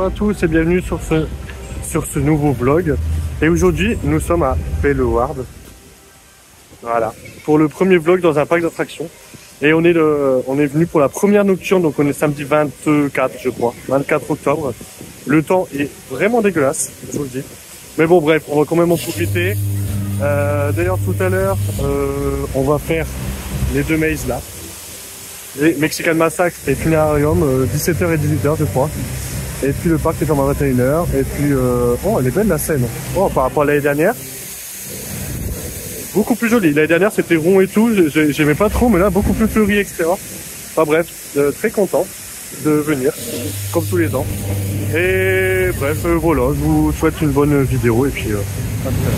à tous et bienvenue sur ce nouveau vlog. Et aujourd'hui, nous sommes à Bellewaerde. Voilà, pour le premier vlog dans un parc d'attractions. Et on est venu pour la première nocturne, donc on est samedi 24, je crois, 24 octobre. Le temps est vraiment dégueulasse, je vous le dis. Mais bon, bref, on va quand même en profiter. D'ailleurs, tout à l'heure, on va faire les deux mazes là. Les Mexican Massacre et Funarium, 17h et 18h, je crois. Et puis le parc est fermé à 21h. Et puis, oh, elle est belle la scène. Oh, par rapport à l'année dernière. Beaucoup plus jolie. L'année dernière, c'était rond et tout. J'aimais pas trop, mais là, beaucoup plus fleuri, etc. Enfin bref, très content de venir, comme tous les ans. Et bref, voilà, je vous souhaite une bonne vidéo et puis à tout à l'heure.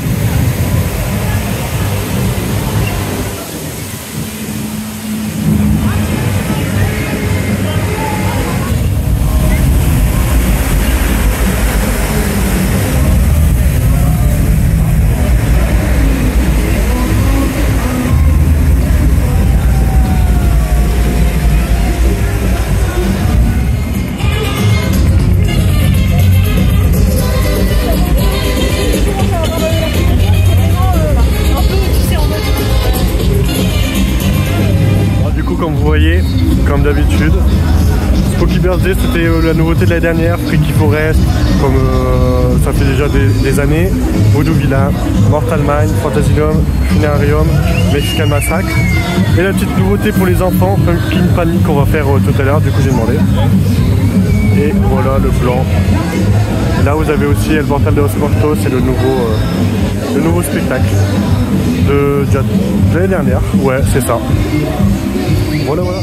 Comme vous voyez, comme d'habitude, Spooky Birthday c'était la nouveauté de l'année dernière, Freaky Forest, comme ça fait déjà des années, Voodoo Villain, Mortal Mind, Fantasyland, Funarium, Mexican Massacre. Et la petite nouveauté pour les enfants, Pumpkin Panic qu'on va faire tout à l'heure, du coup j'ai demandé. Et voilà le plan. Là vous avez aussi El Portal de Los Muertos, c'est le nouveau spectacle de l'année dernière. Ouais, c'est ça. Voilà, voilà.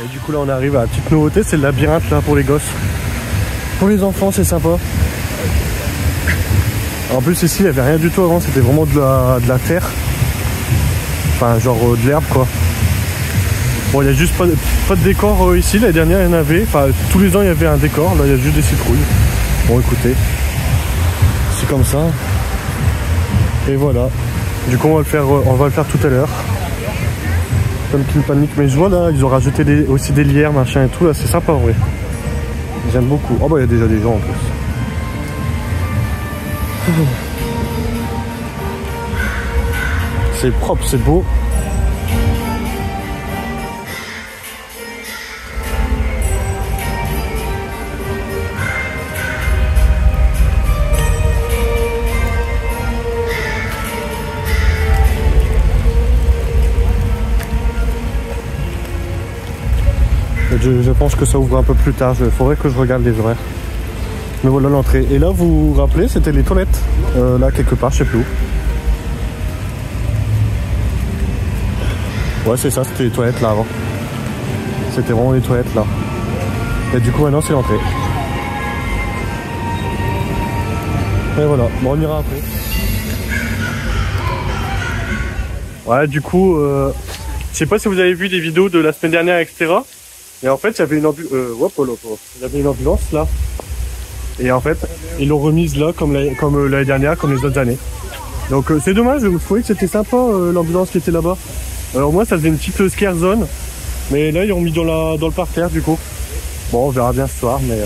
Et du coup là on arrive à la petite nouveauté, c'est le labyrinthe là pour les gosses. Pour les enfants c'est sympa. En plus ici il n'y avait rien du tout avant, c'était vraiment de la terre. Enfin genre de l'herbe quoi. Bon il n'y a juste pas de décor ici, l'année dernière il y en avait. Enfin tous les ans il y avait un décor, là il y a juste des citrouilles. Bon écoutez, c'est comme ça. Et voilà. Du coup on va le faire tout à l'heure. Comme Pumpkin Panic, mais je vois là, ils ont rajouté aussi des lierres, machin et tout, là, c'est sympa en vrai. J'aime beaucoup. Oh bah il y a déjà des gens en plus. C'est propre, c'est beau. Je pense que ça ouvre un peu plus tard, il faudrait que je regarde les horaires. Mais voilà l'entrée. Et là, vous vous rappelez, c'était les toilettes. Là, quelque part, je sais plus où. Ouais, c'est ça, c'était les toilettes là avant. C'était vraiment les toilettes là. Et du coup, maintenant, c'est l'entrée. Et voilà, bon, on ira après. Ouais, du coup, je sais pas si vous avez vu des vidéos de la semaine dernière, etc. Et en fait, il y avait une ambulance là. Et en fait, ils l'ont remise là comme l'année dernière, comme les autres années. Donc c'est dommage, je trouvais que c'était sympa l'ambulance qui était là-bas. Alors moi, ça faisait une petite scare zone. Mais là, ils l'ont mis dans le parterre du coup. Bon, on verra bien ce soir, mais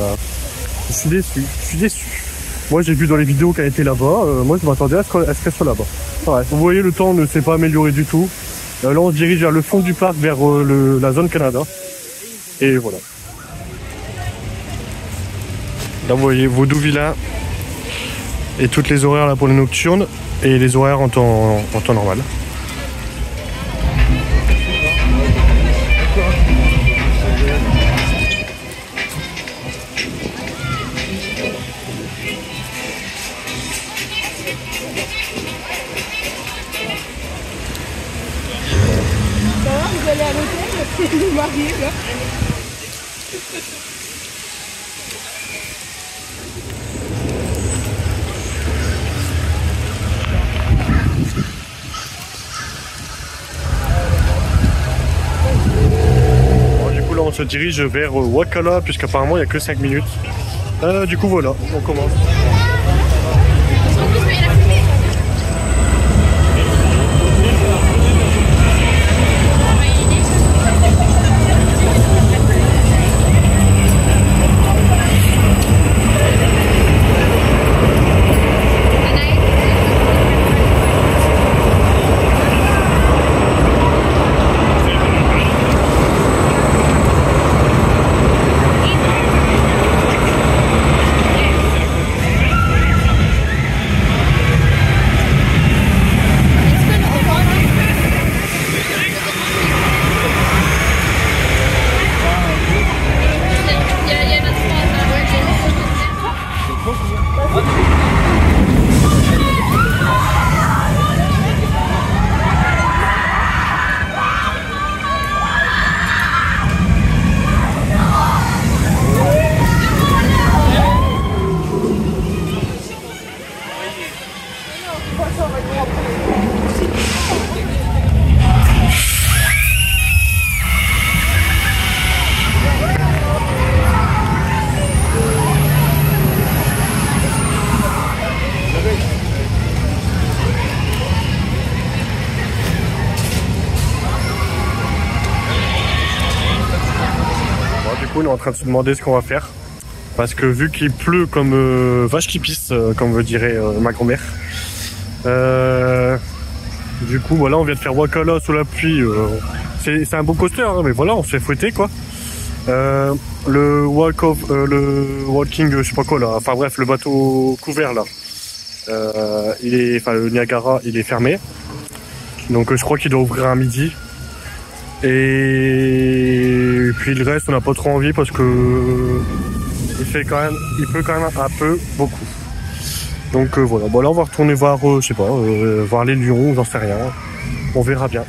je suis déçu. Moi, j'ai vu dans les vidéos qu'elle était là-bas. Moi, je m'attendais à ce qu'elle soit là-bas. Ouais, vous voyez, le temps ne s'est pas amélioré du tout. Là, on se dirige vers le fond du parc, vers la zone Canada. Et voilà. Là vous voyez Voodoo Villain et toutes les horaires là pour les nocturnes et les horaires en temps normal. Ça va, vous allez à l'hôtel? Vous mariez là? On se dirige vers Wakala puisqu'apparemment il n'y a que 5 minutes. Du coup voilà, on commence. On est en train de se demander ce qu'on va faire parce que vu qu'il pleut comme vache qui pisse, comme dirait ma grand-mère, du coup voilà, on vient de faire Wakala sous la pluie. C'est un beau coaster hein, mais voilà, on se fait fouetter quoi. Le walking je sais pas quoi là, enfin bref, le bateau couvert là, le Niagara il est fermé, donc je crois qu'il doit ouvrir à midi. Et puis le reste on n'a pas trop envie parce que il pleut quand même un peu beaucoup. Donc voilà, bon là on va retourner voir, je sais pas, voir les lions, j'en sais rien. On verra bien.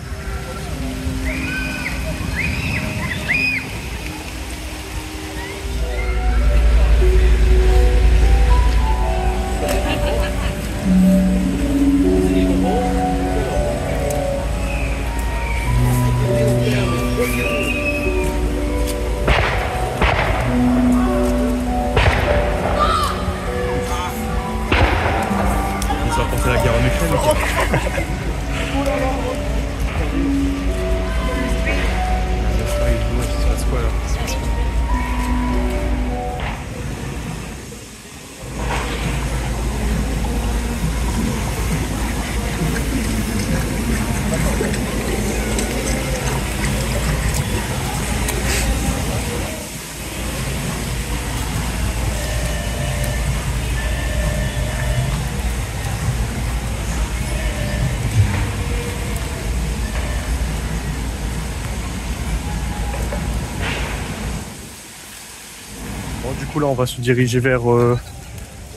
Du coup là on va se diriger vers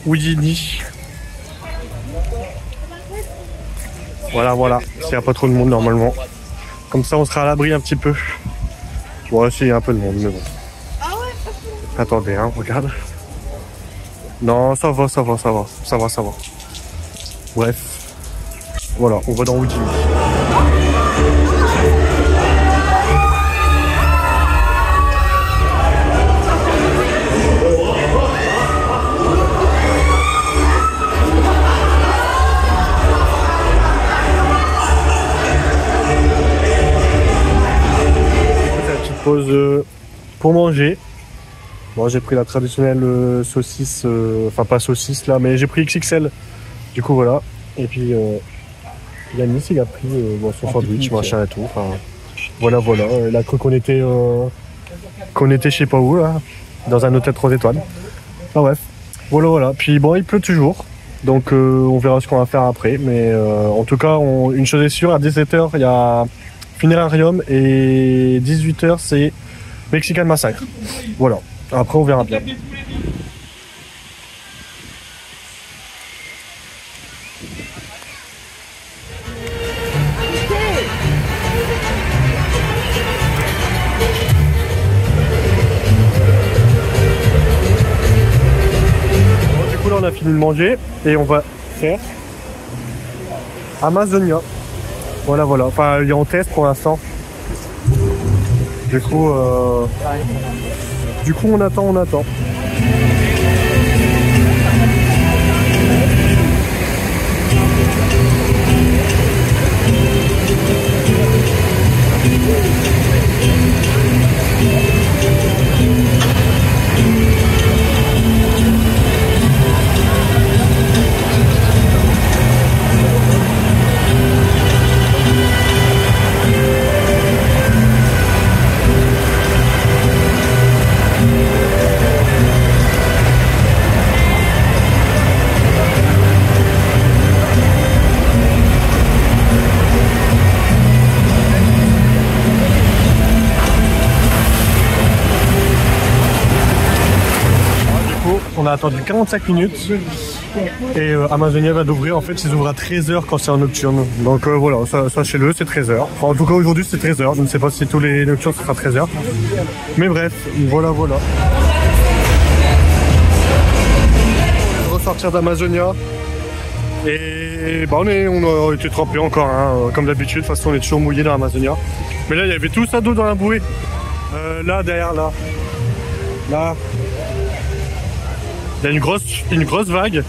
Houdini. Voilà, s'il n'y a pas trop de monde normalement. Comme ça on sera à l'abri un petit peu. Ouais, s'il y a un peu de monde, mais bon. Attendez, hein, regarde. Non, ça va. Bref. Voilà, on va dans Houdini. Pause pour manger. Bon, j'ai pris la traditionnelle saucisse, enfin pas saucisse là, mais j'ai pris XXL. Du coup voilà. Et puis Yannis il a pris son sandwich, machin et tout. Enfin voilà. Il a cru qu'on était je sais pas où là, dans un hôtel 3 étoiles. Enfin bref. Voilà. Puis bon, il pleut toujours. Donc on verra ce qu'on va faire après. Mais en tout cas, une chose est sûre, à 17h il y a Funérarium et 18h c'est Mexican Massacre. Voilà, après on verra bien. a fini de manger et on va faire Amazonia. Voilà, voilà. Enfin, il est en test pour l'instant. Du coup, on attend. On a attendu 45 minutes et Amazonia va d'ouvrir. En fait, ils ouvrent à 13h quand c'est en nocturne. Donc voilà, sachez-le, c'est 13h. Enfin, en tout cas, aujourd'hui, c'est 13h. Je ne sais pas si tous les nocturnes, ce sera 13h. Mais bref, voilà. On vient de ressortir d'Amazonia. Et bah, on a été trempés encore, hein, comme d'habitude. De toute façon, on est toujours mouillé dans l'Amazonia. Mais là, il y avait tout ça d'eau dans la bouée. Là, derrière, là. Il y a une grosse vague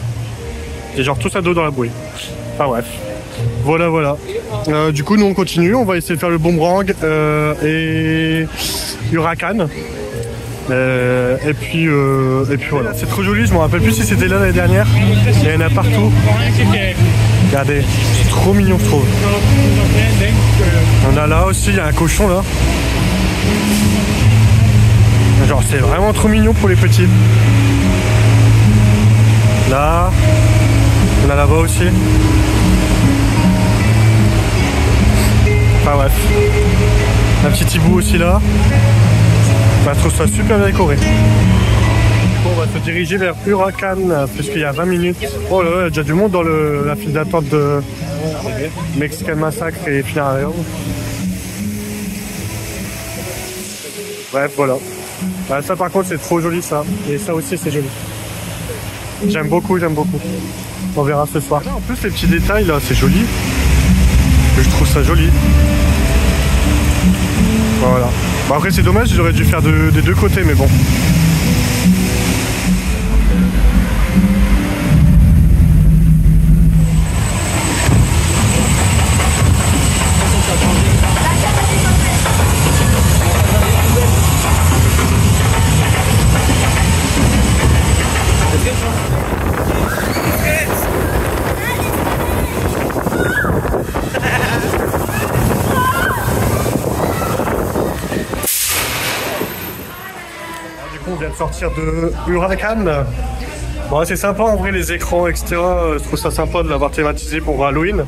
et genre tout ça d'eau dans la bouée. Enfin bref. Voilà. Du coup nous on continue, on va essayer de faire le boomerang et Huracan. Et puis voilà. C'est trop joli, je me rappelle plus si c'était là l'année dernière. Il y en a partout. Regardez, c'est trop mignon je trouve. On a là aussi, il y a un cochon là. Genre c'est vraiment trop mignon pour les petits. Là, on a là-bas aussi. Enfin bref. Un petit hibou aussi là. Enfin, je trouve ça super bien décoré. Bon, on va se diriger vers Huracan puisqu'il y a 20 minutes. Oh là là, il y a déjà du monde dans la file d'attente de Mexican Massacre et Finarium. Bref, voilà. Bah, ça par contre c'est trop joli ça. Et ça aussi c'est joli. J'aime beaucoup. On verra ce soir. En plus les petits détails là, c'est joli. Je trouve ça joli. Voilà. Bon après c'est dommage, j'aurais dû faire des deux côtés mais bon. On vient de sortir de Huracan. Bon, c'est sympa en vrai les écrans, etc. Je trouve ça sympa de l'avoir thématisé pour Halloween.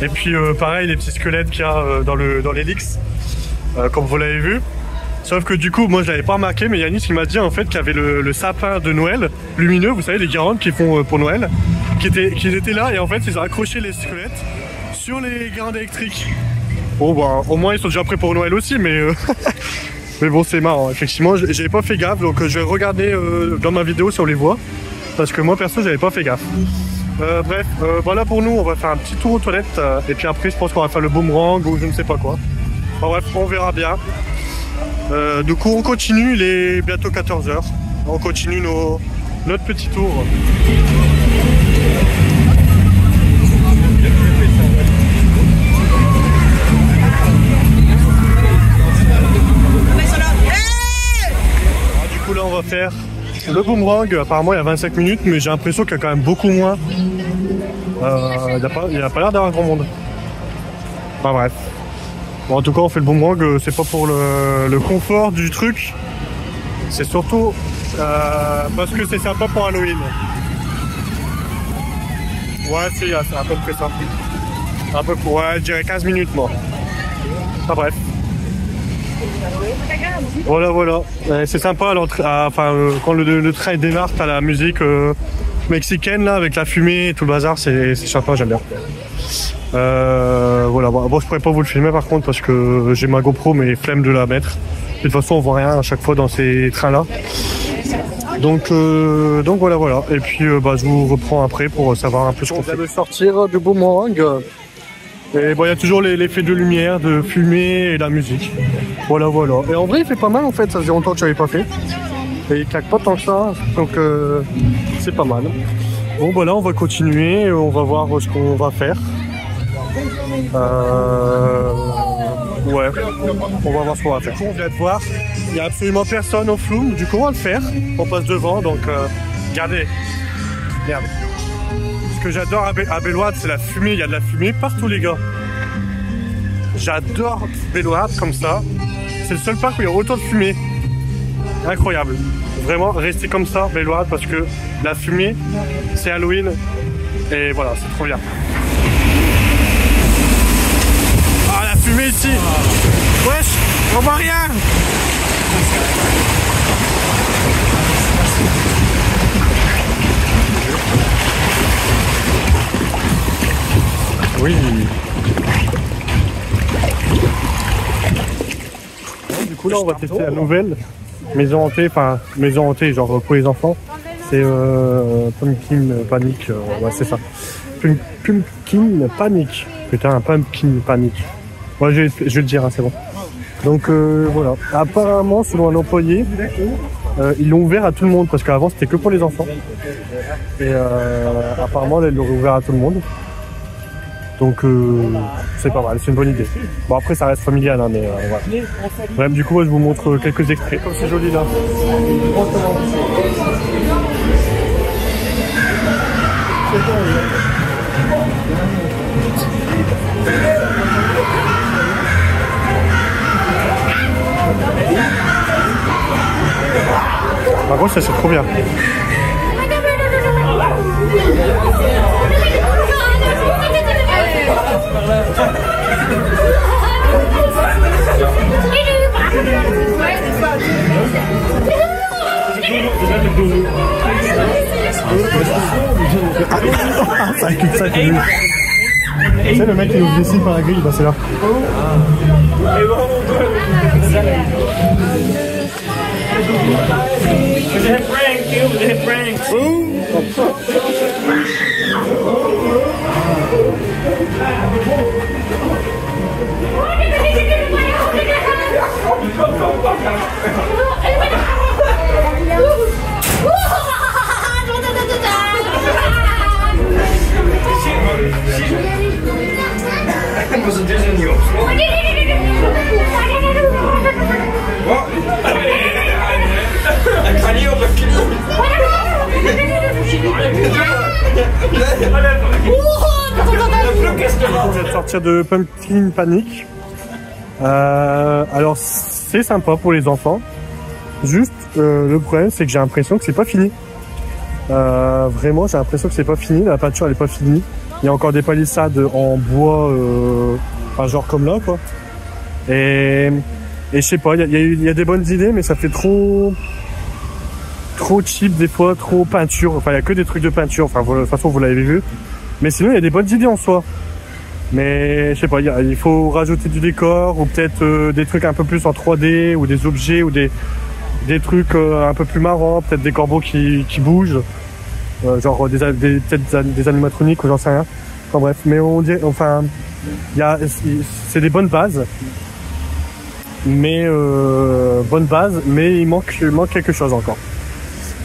Et puis pareil les petits squelettes qu'il y a dans l'Helix, comme vous l'avez vu. Sauf que du coup, moi je l'avais pas remarqué, mais Yanis il m'a dit en fait qu'il y avait le sapin de Noël lumineux, vous savez les guirlandes qu'ils font pour Noël, qui étaient là et en fait ils ont accroché les squelettes sur les guirlandes électriques. Bon bah au moins ils sont déjà prêts pour Noël aussi, mais mais bon c'est marrant, effectivement j'avais pas fait gaffe, donc je vais regarder dans ma vidéo si on les voit, parce que moi perso j'avais pas fait gaffe. Bref, voilà pour nous, on va faire un petit tour aux toilettes, et puis après je pense qu'on va faire le boomerang ou je ne sais pas quoi. Enfin, bref, on verra bien. Du coup on continue, il est bientôt 14h, on continue notre petit tour. Là on va faire le boomerang. Apparemment il y a 25 minutes, mais j'ai l'impression qu'il y a quand même beaucoup moins. Il n'y a pas l'air d'avoir grand monde. Enfin bref. Bon, en tout cas on fait le boomerang, c'est pas pour le confort du truc, c'est surtout parce que c'est sympa pour Halloween. Ouais c'est à peu près ça. Un peu pour, ouais, je dirais 15 minutes moi. Enfin bref. Voilà. C'est sympa quand le train démarre, t'as la musique mexicaine là avec la fumée et tout le bazar, c'est sympa, j'aime bien. Voilà, bon je pourrais pas vous le filmer par contre parce que j'ai ma GoPro mais flemme de la mettre. De toute façon on voit rien à chaque fois dans ces trains là. Donc voilà. Et puis bah, je vous reprends après pour savoir un peu ce qu'on fait. On vient de sortir du boomerang. Et bon, il y a toujours l'effet de lumière, de fumée et la musique. Voilà. Et en vrai, il fait pas mal en fait. Ça faisait longtemps que je n'avais pas fait. Et il claque pas tant que ça. Donc c'est pas mal. Bon, bah là, on va continuer. On va voir ce qu'on va faire. Ouais, on va voir ce qu'on va faire. On vient de voir, il n'y a absolument personne au flou, du coup on va le faire. On passe devant, donc regardez. Merde. Ce que j'adore à Bellouard, c'est la fumée. Il y a de la fumée partout, les gars. J'adore Bellouard comme ça. C'est le seul parc où il y a autant de fumée. Incroyable. Vraiment, restez comme ça, Bellouard, parce que la fumée, c'est Halloween. Et voilà, c'est trop bien. Fumée ici. Wesh, on voit rien. Oui. Du coup là on va tester la nouvelle maison hantée, enfin maison hantée genre pour les enfants. C'est Pumpkin Panic, ouais c'est ça. Pumpkin Panic. Putain, un Pumpkin Panic. Ouais, je vais le dire, hein, c'est bon. Donc voilà. Apparemment, selon un employé, ils l'ont ouvert à tout le monde parce qu'avant c'était que pour les enfants. Et apparemment, ils l'ont ouvert à tout le monde. Donc c'est pas mal, c'est une bonne idée. Bon après, ça reste familial, hein, mais voilà. Bref, du coup, moi, je vous montre quelques extraits. Comme c'est joli là. Par contre, ça c'est trop bien. Ça qui tu sais, le mec qui ouvre des signes par la grille, bah c'est là. On vient de sortir de Pumpkin Panic. Alors c'est sympa pour les enfants. Juste le problème c'est que j'ai l'impression que c'est pas fini. Vraiment j'ai l'impression que c'est pas fini. La peinture elle est pas finie. Il y a encore des palissades en bois, enfin genre comme là quoi. Et je sais pas, il y a des bonnes idées mais ça fait trop cheap des fois, trop peinture. Enfin il y a que des trucs de peinture. Enfin de toute façon vous l'avez vu. Mais sinon il y a des bonnes idées en soi. Mais je sais pas, il faut rajouter du décor ou peut-être des trucs un peu plus en 3D ou des objets ou des trucs un peu plus marrants, peut-être des corbeaux qui bougent, genre peut-être des animatroniques ou j'en sais rien. Enfin bref, mais on dirait, enfin, c'est des bonnes bases, mais il manque quelque chose encore.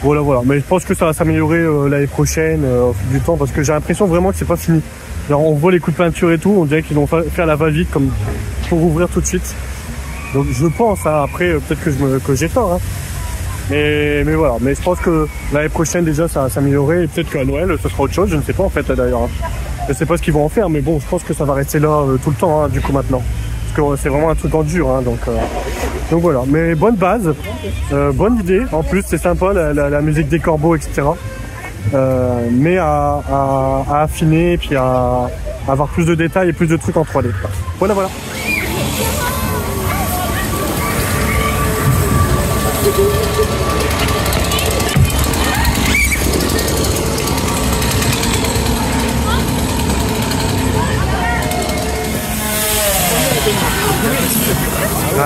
Voilà. Mais je pense que ça va s'améliorer l'année prochaine au fil du temps parce que j'ai l'impression vraiment que c'est pas fini. Genre on voit les coups de peinture et tout, on dirait qu'ils vont faire la va-vite comme pour ouvrir tout de suite. Donc je pense, hein, après peut-être que j'ai tort. Hein. Mais voilà, mais je pense que l'année prochaine déjà ça va s'améliorer et peut-être qu'à Noël ce sera autre chose, je ne sais pas en fait d'ailleurs. Hein. Je sais pas ce qu'ils vont en faire, mais bon, je pense que ça va rester là tout le temps hein, du coup maintenant. Parce que c'est vraiment un truc en dur, hein, donc voilà. Mais bonne base, bonne idée, en plus c'est sympa la musique des corbeaux, etc. Mais à affiner et puis à avoir plus de détails et plus de trucs en 3D. Voilà. Ouais.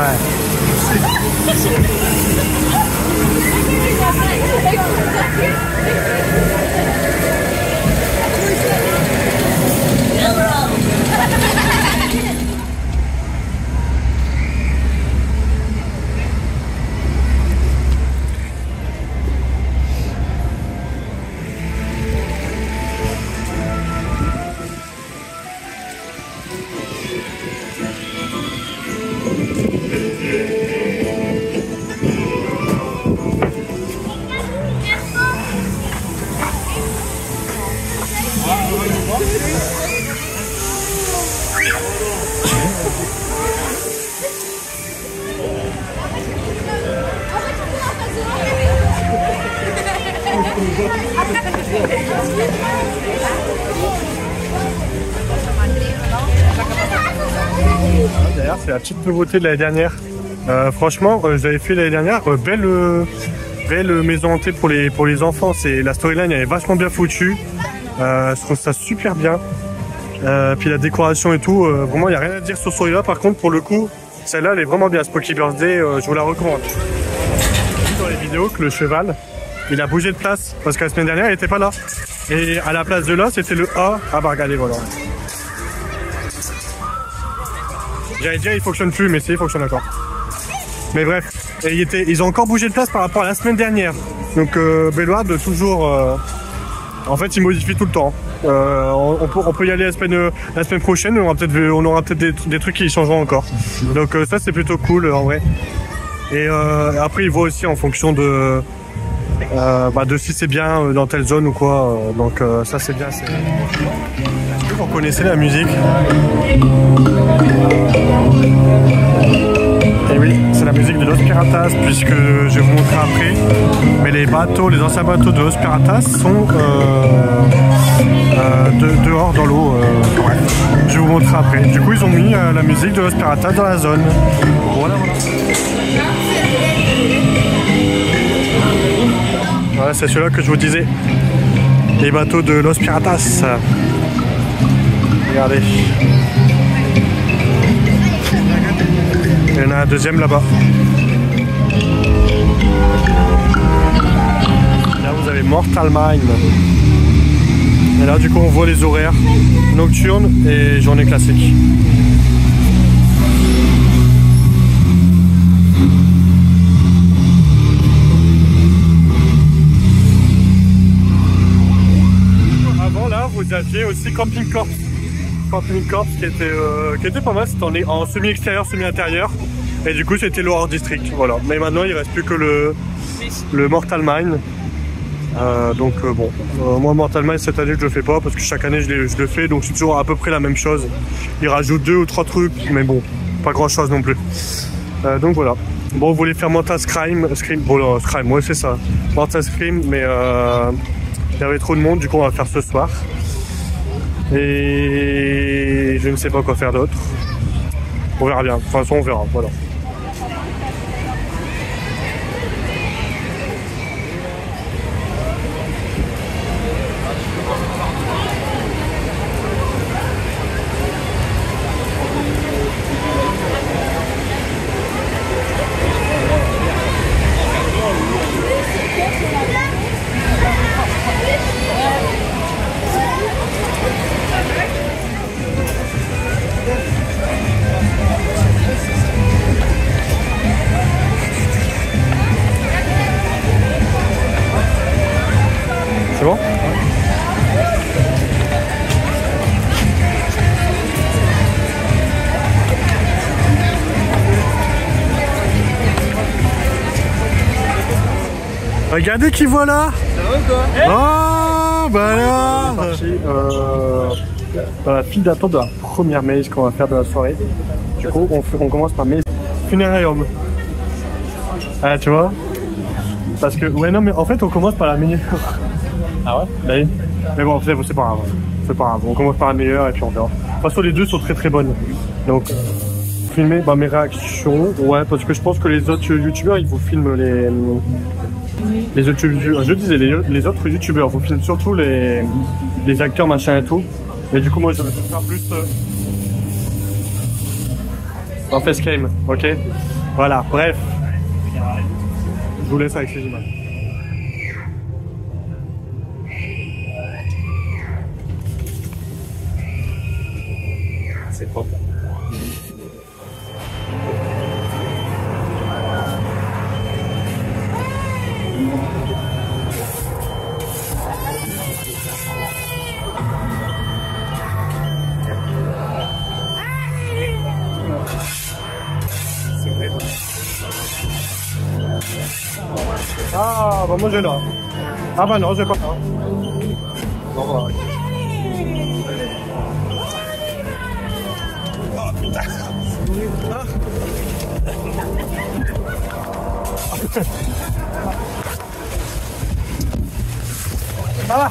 D'ailleurs, c'est la petite nouveauté de l'année dernière. Franchement, j'avais fait l'année dernière, belle maison hantée pour les enfants. La storyline elle est vachement bien foutue. Je trouve ça super bien. Puis la décoration et tout, vraiment il n'y a rien à dire sur celui-là. Par contre, pour le coup, celle-là elle est vraiment bien. Spooky Birthday, je vous la recommande. J'ai vu dans les vidéos que le cheval, il a bougé de place parce que la semaine dernière il était pas là. Et à la place de là, c'était le A. Ah bah regardez, voilà. J'allais dire il fonctionne plus, mais si, il fonctionne encore. Mais bref, et ils ont encore bougé de place par rapport à la semaine dernière. Donc Belloise toujours... en fait, ils modifient tout le temps. On peut y aller la semaine prochaine, on aura peut-être des trucs qui changeront encore. Donc ça c'est plutôt cool en vrai. Et après ils voient aussi en fonction de si c'est bien dans telle zone ou quoi. Donc ça c'est bien. Est-ce que vous reconnaissez la musique? Et oui, c'est la musique de Los Piratas, puisque je vais vous montrer après. Mais les anciens bateaux de Los Piratas sont dehors dans l'eau. Ouais. Je vais vous montrer après. Du coup, ils ont mis la musique de Los Piratas dans la zone. Voilà. Voilà, c'est celui-là que je vous disais. Les bateaux de Los Piratas. Regardez. Il y en a un deuxième là-bas. Là vous avez Mortal Mine. Et là du coup on voit les horaires nocturnes et journée classique. Avant là vous aviez aussi Camping Corp. Camping Corp qui était pas mal, c'était en semi-extérieur, semi-intérieur. Et du coup c'était l'Horror District, voilà. Mais maintenant il reste plus que le Mortal Mine. Bon, moi Mortal Mine cette année je le fais pas parce que chaque année je le fais, donc c'est toujours à peu près la même chose. Ils rajoutent 2 ou 3 trucs, mais bon, pas grand chose non plus. Donc voilà. Bon, vous voulez faire Mortal Scream, bon Scream, ouais c'est ça. Mortal Scream, mais il y avait trop de monde, du coup on va le faire ce soir. Et je ne sais pas quoi faire d'autre. On verra bien. De toute façon, on verra. Voilà. C'est bon? Regardez qui voilà! Ça va ou quoi? Oh bah là! Dans la file d'attente de la première maze qu'on va faire de la soirée. Du coup on commence par maze Funérarium. Ah tu vois? Parce que ouais non mais en fait on commence par la meilleure. Ah ouais? Bah oui. Mais bon c'est pas grave. C'est pas grave. On commence par la meilleure et puis on verra. De toute façon les deux sont très très bonnes. Donc filmer mes réactions. Ouais parce que je pense que les autres youtubeurs ils vous filment les autres youtubeurs. Je disais les autres youtubeurs vous filment surtout les acteurs machin et tout. Et du coup moi je vais faire plus en facecam, ok? Voilà, bref. Je vous laisse avec ces images. c'est propre. Ah, bah moi j'ai là. Ah bah non, j'ai pas ça. Bon, bah. Oh putain. Ah.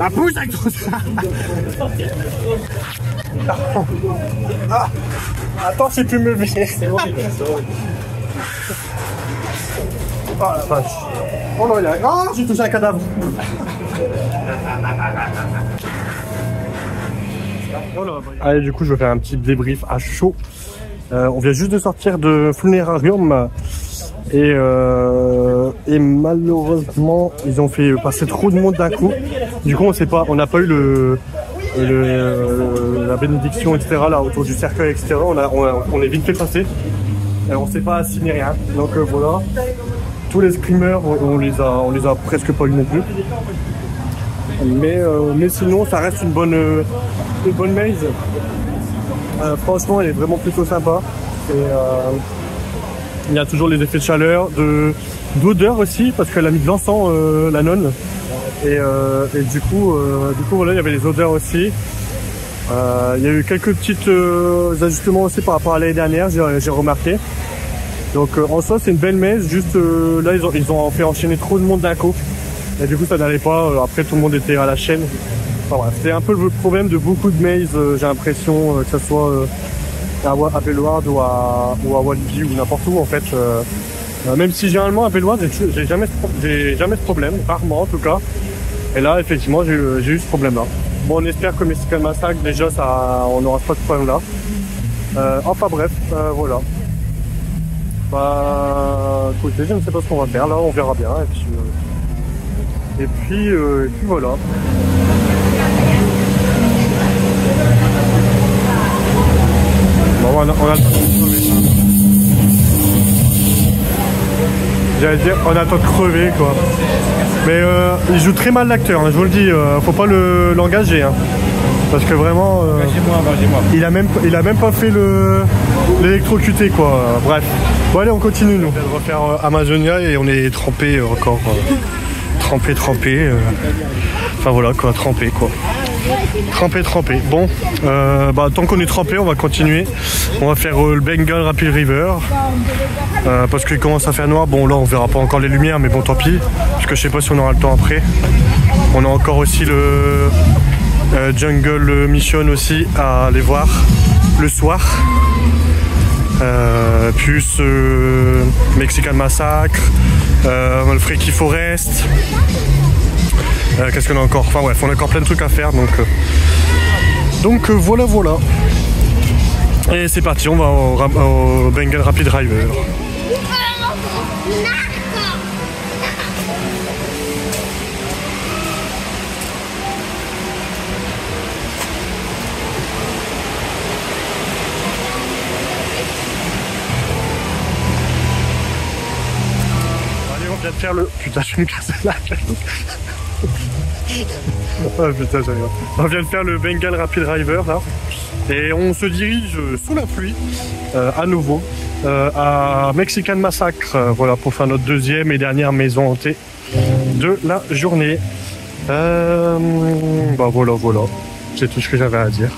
Ah, pousse avec tout ça. Ah. Attends, c'est plus me lever. C'est horrible. Oh la vache. Oh là là. Oh, j'ai touché un cadavre. Allez, du coup, je vais faire un petit débrief à chaud. On vient juste de sortir de Funerarium et malheureusement, ils ont fait passer trop de monde d'un coup. Du coup, on n'a pas eu la bénédiction, etc. là autour du cercueil, etc. On est vite fait passer. On s'est pas assigné rien. Donc voilà. Tous les screamers, on les a presque pas eu non plus. Mais sinon, ça reste une bonne maze. Franchement, elle est vraiment plutôt sympa. Il y a toujours les effets de chaleur, d'odeur aussi, parce qu'elle a mis de l'encens, la nonne. Et du coup, voilà, il y avait les odeurs aussi. Il y a eu quelques petits ajustements aussi par rapport à l'année dernière, j'ai remarqué. Donc en soi, c'est une belle messe. Juste là, ils ont fait enchaîner trop de monde d'un coup. Et du coup, ça n'allait pas. Après, tout le monde était à la chaîne. Enfin bref, c'est un peu le problème de beaucoup de mazes. J'ai l'impression que ce soit à Bellward ou à Walibi ou n'importe où en fait. Même si généralement à Bellward, j'ai jamais ce problème, rarement en tout cas. Et là, effectivement, j'ai eu ce problème-là. Bon, on espère que Mexican Massacre, déjà, on n'aura pas ce problème-là. Enfin bref, voilà. Bah, écoutez, je ne sais pas ce qu'on va faire là, on verra bien. Et puis voilà. Bon, on a j'allais dire, on attend de crever quoi. Mais il joue très mal l'acteur, hein, je vous le dis, faut pas l'engager. Hein. Parce que vraiment, il a même pas fait l'électrocuté quoi. Bref. Bon allez, on continue nous. On vient de refaire Amazonia et on est trempé encore. Trempé. Enfin voilà quoi, trempé quoi. Trempé. Bon, tant qu'on est trempé, on va continuer. On va faire le Bengal Rapid River. Parce qu'il commence à faire noir. Bon là on verra pas encore les lumières, mais bon tant pis. Parce que je sais pas si on aura le temps après. On a encore aussi le Jungle Mission aussi à aller voir le soir. Plus Mexican Massacre, le Freaky Forest. Qu'est-ce qu'on a encore? Enfin bref, on a encore plein de trucs à faire donc voilà. Et c'est parti, on va au Bengal Rapid River. On vient de faire le... Putain, je vais me casser la tête. Oh putain, j'arrive. On vient de faire le Bengal Rapid River là. Et on se dirige sous la pluie à nouveau à Mexican Massacre. Voilà, pour faire notre deuxième et dernière maison hantée de la journée. Bah voilà. C'est tout ce que j'avais à dire.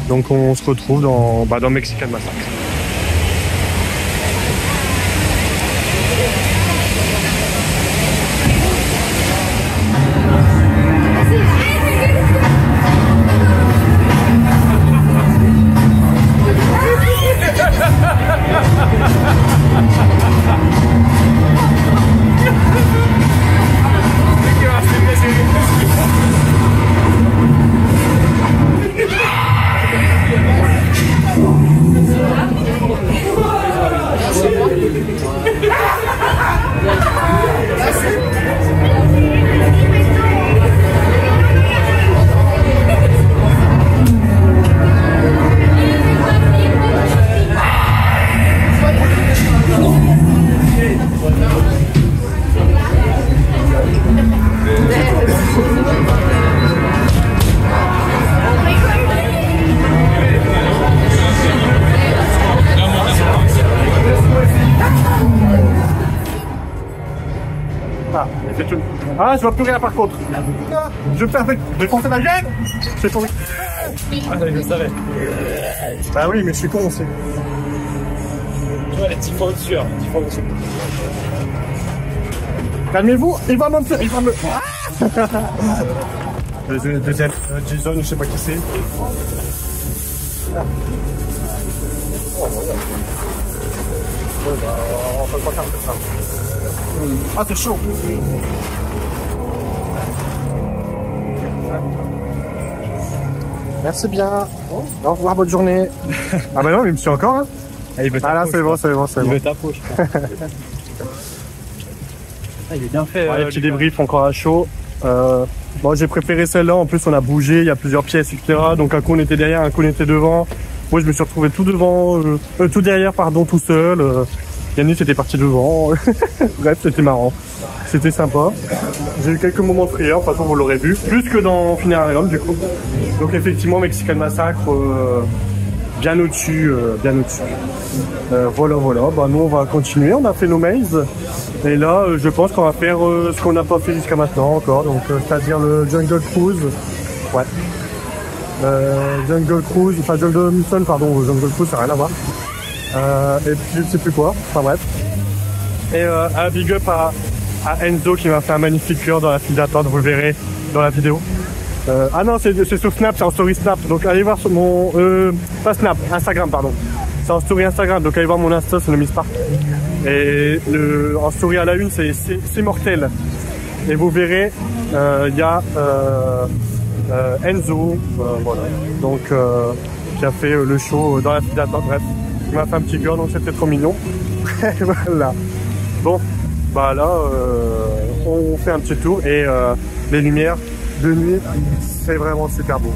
Donc on se retrouve dans Mexican Massacre. Ah, je vois plus rien par contre. Je perds de foncer la gueule. C'est pour... Ah, je le savais. Bah oui, mais je suis con aussi. Tu vois, les petits fois au-dessus, hein. Les petits fois au-dessus. Calmez-vous, il va me... Il va me... Deuxième, Jason, je sais pas qui c'est. On peut pas faire ça. Ah, c'est chaud. Merci bien. Au revoir, bonne journée. Ah bah non, mais il me suit encore. Hein. Ah là, c'est bon, c'est bon, c'est bon. Il veut ta peau, je crois. Ah, il est bien fait. Les petits débriefs encore à chaud. Moi, j'ai préféré celle-là. En plus, on a bougé. Il y a plusieurs pièces, etc. Donc, un coup, on était derrière, un coup, on était devant. Moi, je me suis retrouvé tout devant, tout derrière, pardon, tout seul. Yannis était parti devant. Bref, c'était marrant. C'était sympa. J'ai eu quelques moments de frayeur. De toute façon, vous l'aurez vu. Plus que dans Funerarium, du coup. Donc, effectivement, Mexican Massacre, bien au-dessus, bien au-dessus. Voilà, voilà. Bah, nous, on va continuer. On a fait nos mazes. Et là, je pense qu'on va faire ce qu'on n'a pas fait jusqu'à maintenant encore. Donc, c'est-à-dire le Jungle Cruise. Ouais. Jungle Cruise, enfin Jungle Mission, pardon, Jungle Cruise, ça n'a rien à voir. Et puis je sais plus quoi, enfin bref. Et un big up à Enzo qui m'a fait un magnifique cœur dans la file d'attente, vous le verrez dans la vidéo. Ah non, c'est sur Snap, c'est en story Snap, donc allez voir sur mon... pas Snap, Instagram, pardon. C'est en story Instagram, donc allez voir mon Insta, c'est le Miss Park. Et en story à la une, c'est mortel. Et vous verrez, il y a... Enzo, voilà, donc qui a fait le show dans la file d'attente, bref, il m'a fait un petit cœur, donc c'était trop mignon. Voilà. Bon, bah là, on fait un petit tour et les lumières de nuit, c'est vraiment super beau.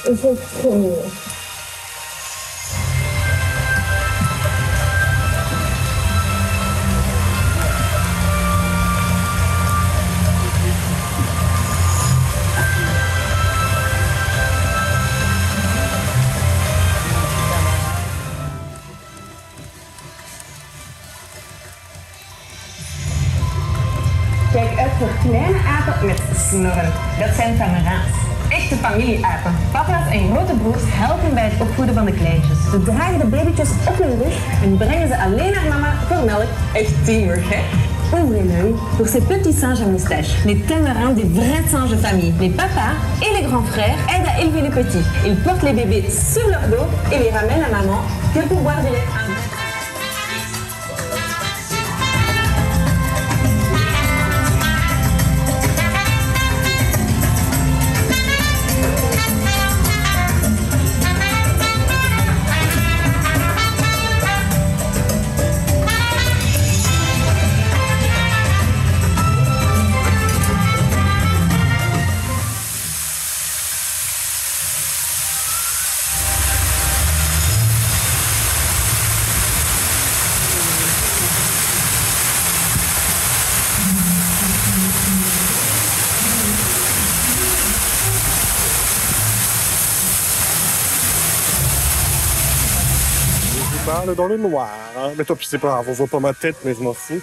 Eu vou comer. Kijk uit voor kleine apen met snorren. Dat zijn tamara's. Echte familieapen. Papa's en grote broers helpen bij het opvoeden van de kleintjes. Ze dragen de babytjes op hun rug en brengen ze alleen naar mama voor melk. Echt teamwork, hè? Ouvrez l'œil pour ces petits singes à moustache. Les tamarins des vrais singes de famille. Les papas et les grands frères aident à élever les petits. Ils portent les bébés sur leur dos et les ramènent à maman que pour boire du lait. Parle dans le noir. Mais toi, c'est pas grave, on voit pas ma tête, mais je m'en fous.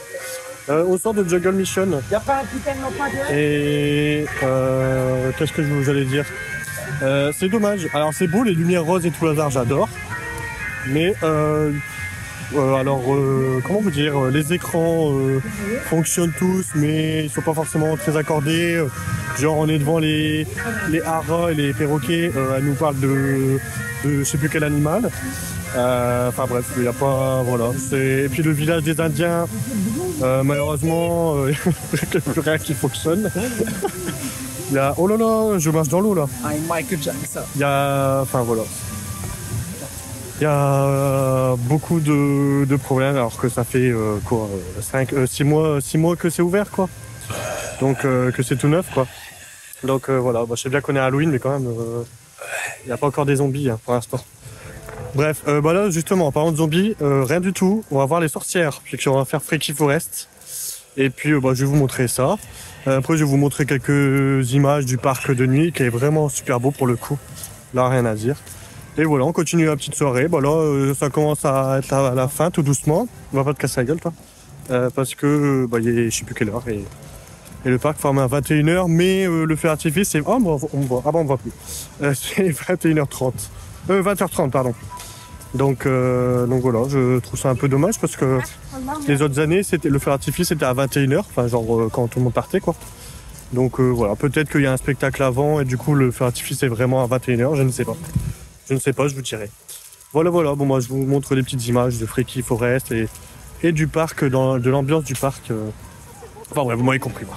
On sort de Jungle Mission. Y a pas un putain de non direct. Et qu'est-ce que je vous allais dire, c'est dommage. Alors c'est beau, les lumières roses et tout le hasard, j'adore. Mais Comment vous dire, les écrans fonctionnent tous, mais ils sont pas forcément très accordés. Genre, on est devant les haras et les perroquets, elle nous parle de je sais plus quel animal. Enfin bref, il n'y a pas, voilà. Et puis le village des Indiens, malheureusement, il n'y a plus rien qui fonctionne. Il y a, oh là là, je marche dans l'eau là. I'm Michael Jackson. Il y a, enfin voilà. Il y a beaucoup de problèmes alors que ça fait 6 mois que c'est ouvert quoi. Donc que c'est tout neuf quoi. Donc voilà, je sais bien qu'on est à Halloween mais quand même il n'y a pas encore des zombies hein, pour l'instant. Bref, là justement en parlant de zombies, rien du tout, on va voir les sorcières, puisqu'on va faire Freaky Forest. Et puis je vais vous montrer ça. Après je vais vous montrer quelques images du parc de nuit qui est vraiment super beau pour le coup. Là rien à dire. Et voilà, on continue la petite soirée. Là, ça commence à être à la fin, tout doucement. On va pas te casser la gueule, toi. Parce que, il est, je sais plus quelle heure. Et le parc ferme à 21h, mais le feu d'artifice, c'est... on voit. Ah bon, on voit plus. C'est 21h30. 20h30, pardon. Donc voilà, je trouve ça un peu dommage parce que les autres années, le feu d'artifice était à 21h. Enfin, genre, quand tout le monde partait, quoi. Donc voilà, peut-être qu'il y a un spectacle avant et du coup, le feu d'artifice est vraiment à 21h, je ne sais pas. Je ne sais pas, je vous dirai. Voilà, bon moi je vous montre des petites images de Freaky Forest et du parc, de l'ambiance du parc. Enfin bref, vous m'avez compris quoi.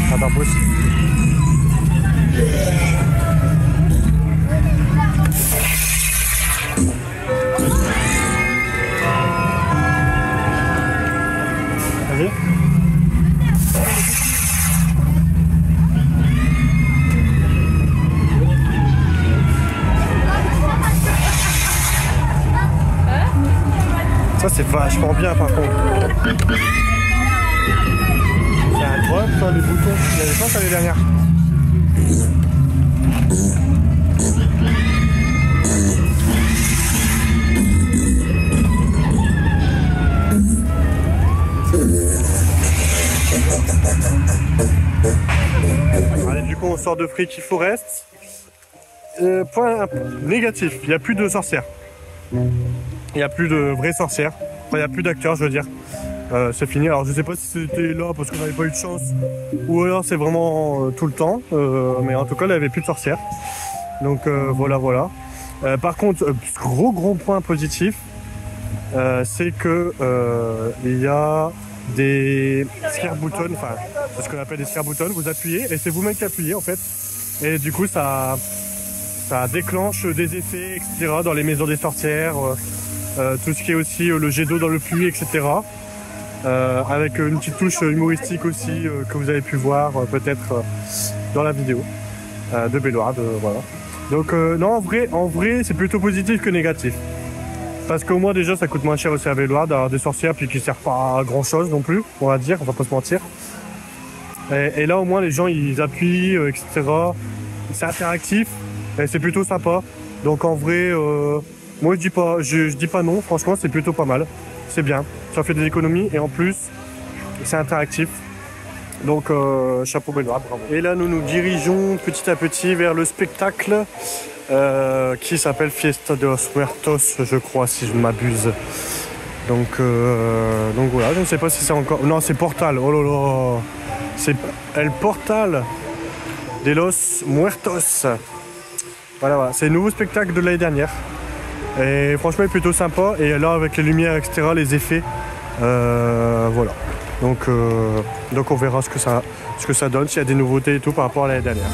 Attends, pousse. Vas-y. Ça c'est vachement bien par contre. C'est un drop ça, les boutons. Il n'y avait pas ça les dernières. Allez, du coup on sort de Freaky Forest. Point négatif, il n'y a plus de sorcières. Il n'y a plus de vraies sorcières. Enfin, il n'y a plus d'acteurs, je veux dire. C'est fini. Alors je sais pas si c'était là parce qu'on n'avait pas eu de chance ou alors c'est vraiment tout le temps. Mais en tout cas, il n'y avait plus de sorcières. Donc voilà. Par contre, gros point positif, c'est que il y a des scare buttons, enfin c'est ce qu'on appelle des scare buttons. Vous appuyez et c'est vous-même qui appuyez en fait. Et du coup, ça déclenche des effets, etc. dans les maisons des sorcières. Tout ce qui est aussi le jet d'eau dans le puits, etc. avec une petite touche humoristique aussi que vous avez pu voir peut-être dans la vidéo de Belloard, voilà. Donc non, en vrai c'est plutôt positif que négatif. Parce qu'au moins déjà ça coûte moins cher aussi à Belloard d'avoir des sorcières puis qui servent pas à grand chose non plus, on va dire, on va pas se mentir. Et là au moins les gens ils appuient, etc. C'est interactif et c'est plutôt sympa. Donc en vrai, moi je dis pas non, franchement c'est plutôt pas mal. C'est bien, ça fait des économies et en plus c'est interactif. Donc chapeau Belloard, bravo. Et là nous nous dirigeons petit à petit vers le spectacle qui s'appelle Fiesta de los Muertos, je crois, si je ne m'abuse. Donc voilà, je ne sais pas si c'est encore... Non, c'est Portal, oh là là. C'est El Portal de los Muertos. Voilà, c'est le nouveau spectacle de l'année dernière. Et franchement, il est plutôt sympa. Et là, avec les lumières, etc., les effets, voilà. Donc on verra ce que ça donne, s'il y a des nouveautés et tout par rapport à l'année dernière.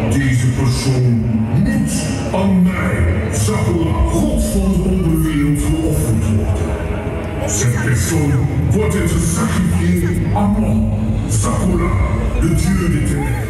Deze persoon moet aan mij, Sakura, God van de onderwereld, geofferd worden. Cette personne doit être sacrifiée à moi, Sakura, le dieu des ténèbres.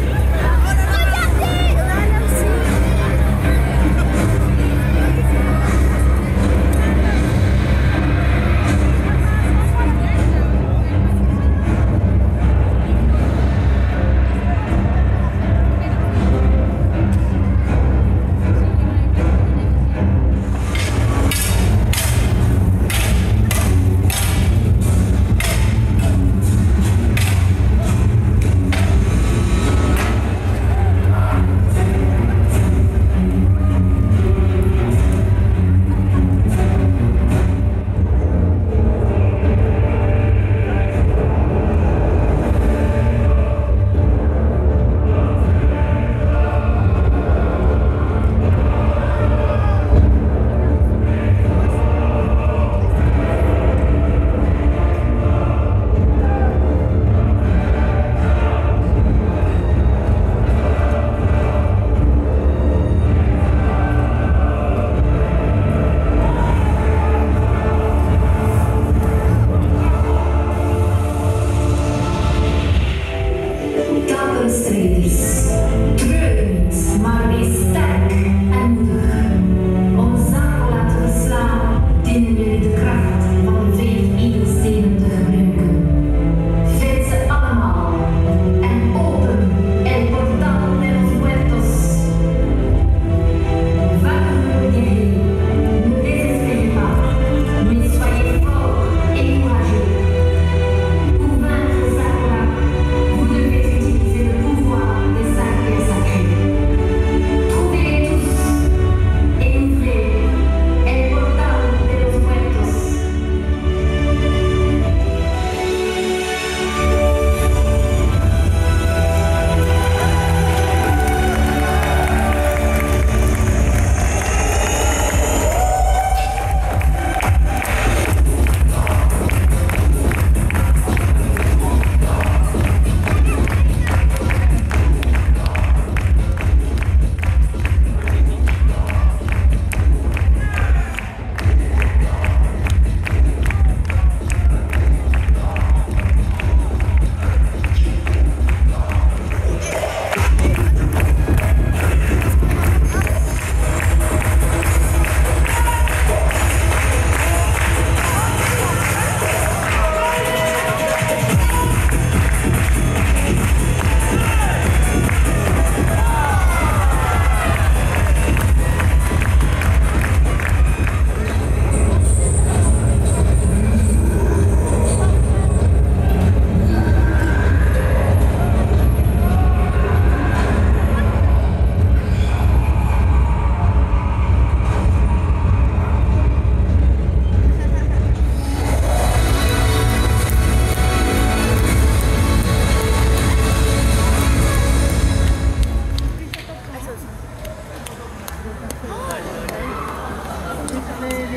Les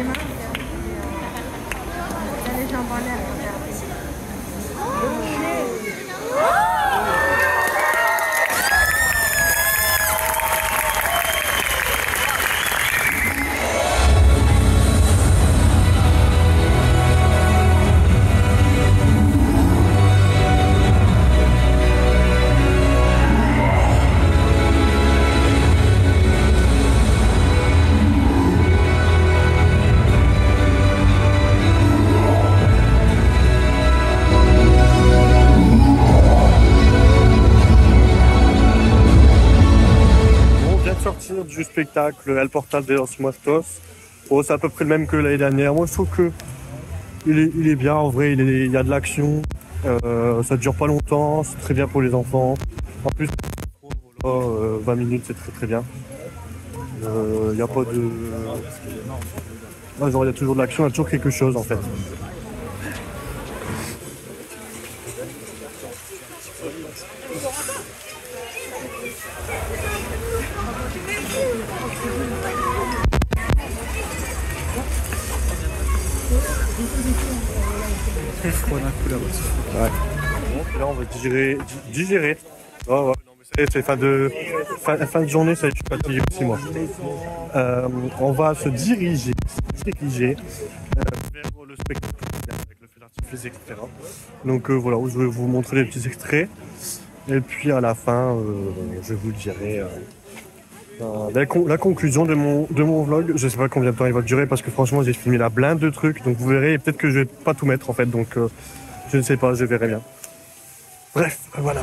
mains, il y a les jambes en l'air, regardez. Du spectacle El Portal de los Muertos. Bon, c'est à peu près le même que l'année dernière. Moi je trouve que il est bien en vrai, il y a de l'action, ça dure pas longtemps, c'est très bien pour les enfants. En plus, voilà, 20 minutes c'est très très bien. Il n'y a pas de... genre, il y a toujours de l'action, il y a toujours quelque chose en fait. Ouais. Bon, là on va digérer. Oh, ouais. Non, mais c'est fin de journée, ça je suis fatigué aussi moi. On va se diriger vers le spectacle avec le feu d'artifice, etc. Donc voilà, je vais vous montrer les petits extraits. Et puis à la fin, je vous dirai la conclusion de mon vlog. Je sais pas combien de temps il va durer parce que franchement j'ai filmé la blinde de trucs. Donc vous verrez, peut-être que je vais pas tout mettre en fait. Donc je ne sais pas, je verrai bien. Bref, voilà.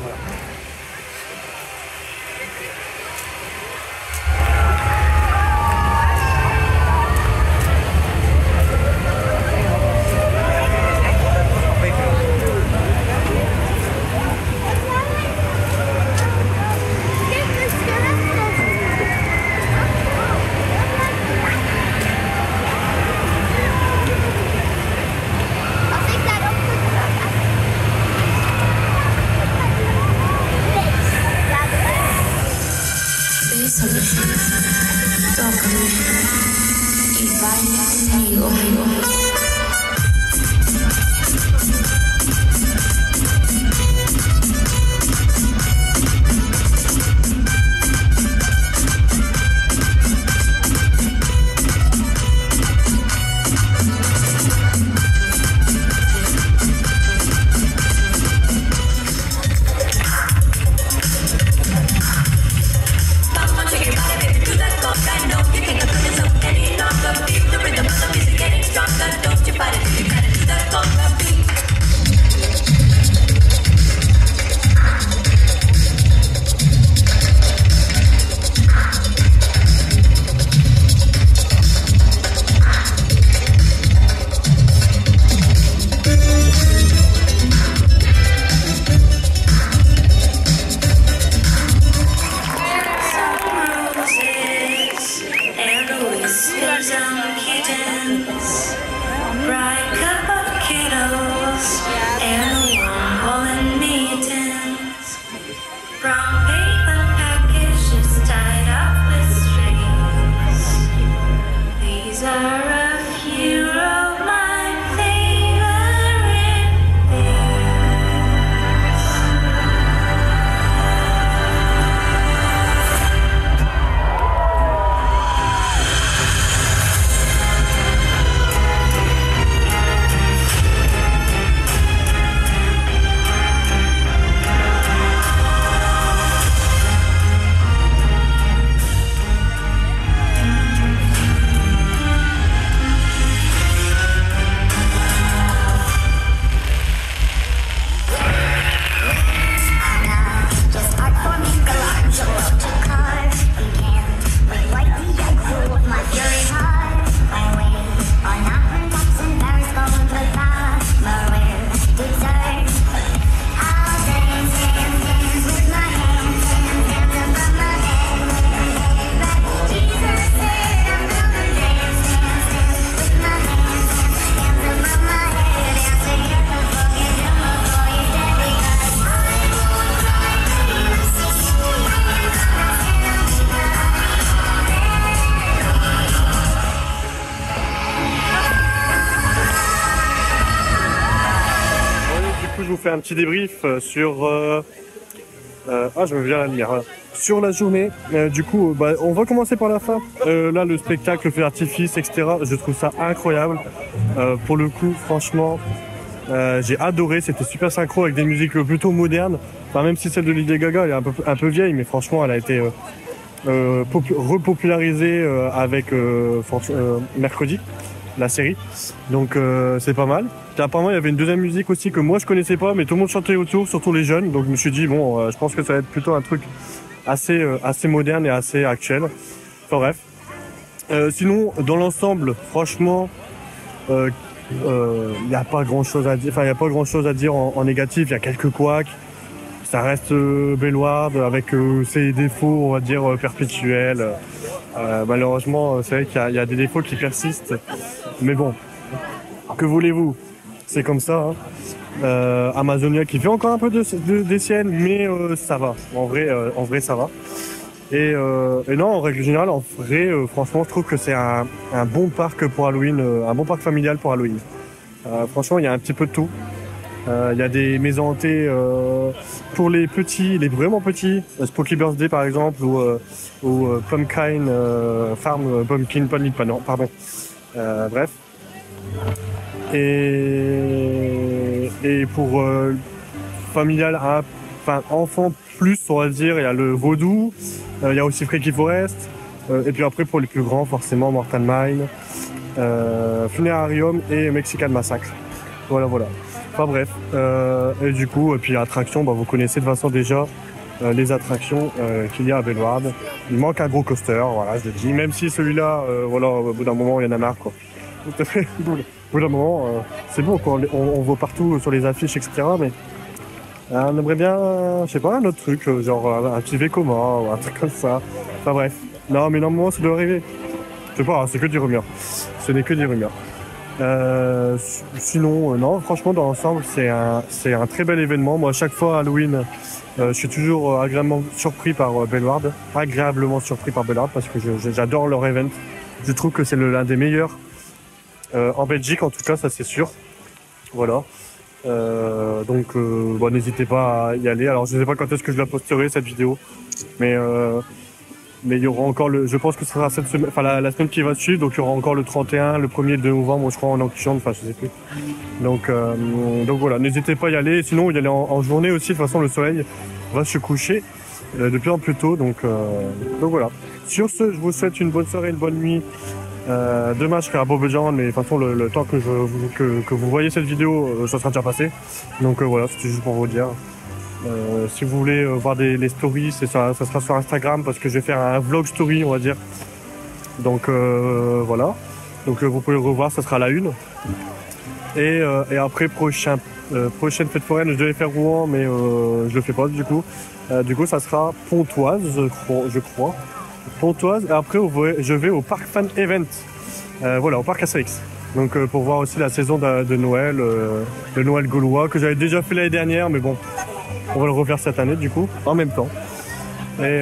fait un petit débrief sur... je me viens la lumière. Voilà. Sur la journée, du coup, on va commencer par la fin. Là, le spectacle, le feu d'artifice, etc. Je trouve ça incroyable. Pour le coup, franchement, j'ai adoré. C'était super synchro avec des musiques plutôt modernes. Enfin, même si celle de Lady Gaga elle est un peu vieille, mais franchement, elle a été repopularisée avec Mercredi, la série. Donc, c'est pas mal. Et apparemment, il y avait une deuxième musique aussi que moi je connaissais pas, mais tout le monde chantait autour, surtout les jeunes. Donc, je me suis dit bon, je pense que ça va être plutôt un truc assez moderne et assez actuel. Enfin bref. Sinon, dans l'ensemble, franchement, il n'y a pas grand chose à dire. Enfin, il y a pas grand chose à dire en négatif. Il y a quelques couacs. Ça reste Bellward avec ses défauts, on va dire perpétuels. Malheureusement, c'est vrai qu'il y a des défauts qui persistent. Mais bon, que voulez-vous? C'est comme ça. Hein. Amazonia qui fait encore un peu des siennes, mais ça va. En vrai, ça va. Et non, en règle générale, en vrai, franchement, je trouve que c'est un bon parc pour Halloween, un bon parc familial pour Halloween. Franchement, il y a un petit peu de tout. Il y a des maisons hantées pour les petits, les vraiment petits, Spooky Birthday par exemple, ou Pumpkin Farm, Pumpkin Pardon. Bref. Et pour familial, enfin enfant plus, on va dire, il y a le Vaudou, il y a aussi Freaky Forest, et puis après pour les plus grands, forcément Mortal Mine, Funerarium et Mexican Massacre. Voilà. Enfin bref, et du coup, et puis attractions, vous connaissez de toute façon déjà les attractions qu'il y a à Bellward. Il manque un gros coaster, voilà, je le dis, même si celui-là, voilà, au bout d'un moment, il y en a marre, quoi. Tout à fait. Au bout d'un moment, c'est bon, quoi. On voit partout sur les affiches, etc. Mais on aimerait bien, je sais pas, un autre truc, genre un petit Vekoma ou un truc comme ça. Enfin bref. Non, mais normalement, ça doit arriver. Je sais pas, c'est que des rumeurs. Ce n'est que des rumeurs. Sinon, non, franchement, dans l'ensemble, c'est un très bel événement. Moi, à chaque fois, Halloween, je suis toujours agréablement surpris par Bellward. Parce que j'adore leur event. Je trouve que c'est l'un des meilleurs. En Belgique, en tout cas, ça c'est sûr. Voilà. Donc, n'hésitez pas à y aller. Alors, je ne sais pas quand est-ce que je la posterai cette vidéo, mais il y aura encore je pense que ce sera cette semaine, enfin la semaine qui va suivre. Donc, il y aura encore le 31, le 1er et le 2 novembre, je crois, en nocturne. Enfin, je sais plus. Donc voilà, n'hésitez pas à y aller. Sinon, y aller en journée aussi. De toute façon, le soleil va se coucher de plus en plus tôt. Donc voilà. Sur ce, je vous souhaite une bonne soirée, une bonne nuit. Demain je serai à Beaubejan, mais de toute façon le temps que vous voyez cette vidéo, ça sera déjà passé. Donc voilà, c'était juste pour vous dire. Si vous voulez voir les stories, ça sera sur Instagram parce que je vais faire un vlog story, on va dire. Donc voilà. Donc vous pouvez le revoir, ça sera la une. Et après prochaine fête foraine, je devais faire Rouen, mais je le fais pas du coup. Du coup ça sera Pontoise, je crois. Pontoise, et après je vais au Parc Fan Event, voilà, au Parc Astérix. Donc pour voir aussi la saison de Noël, le Noël gaulois, que j'avais déjà fait l'année dernière, mais bon, on va le refaire cette année du coup, en même temps. Et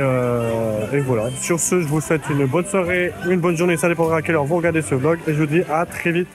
voilà, sur ce, je vous souhaite une bonne soirée, une bonne journée, ça dépendra à quelle heure vous regardez ce vlog, et je vous dis à très vite.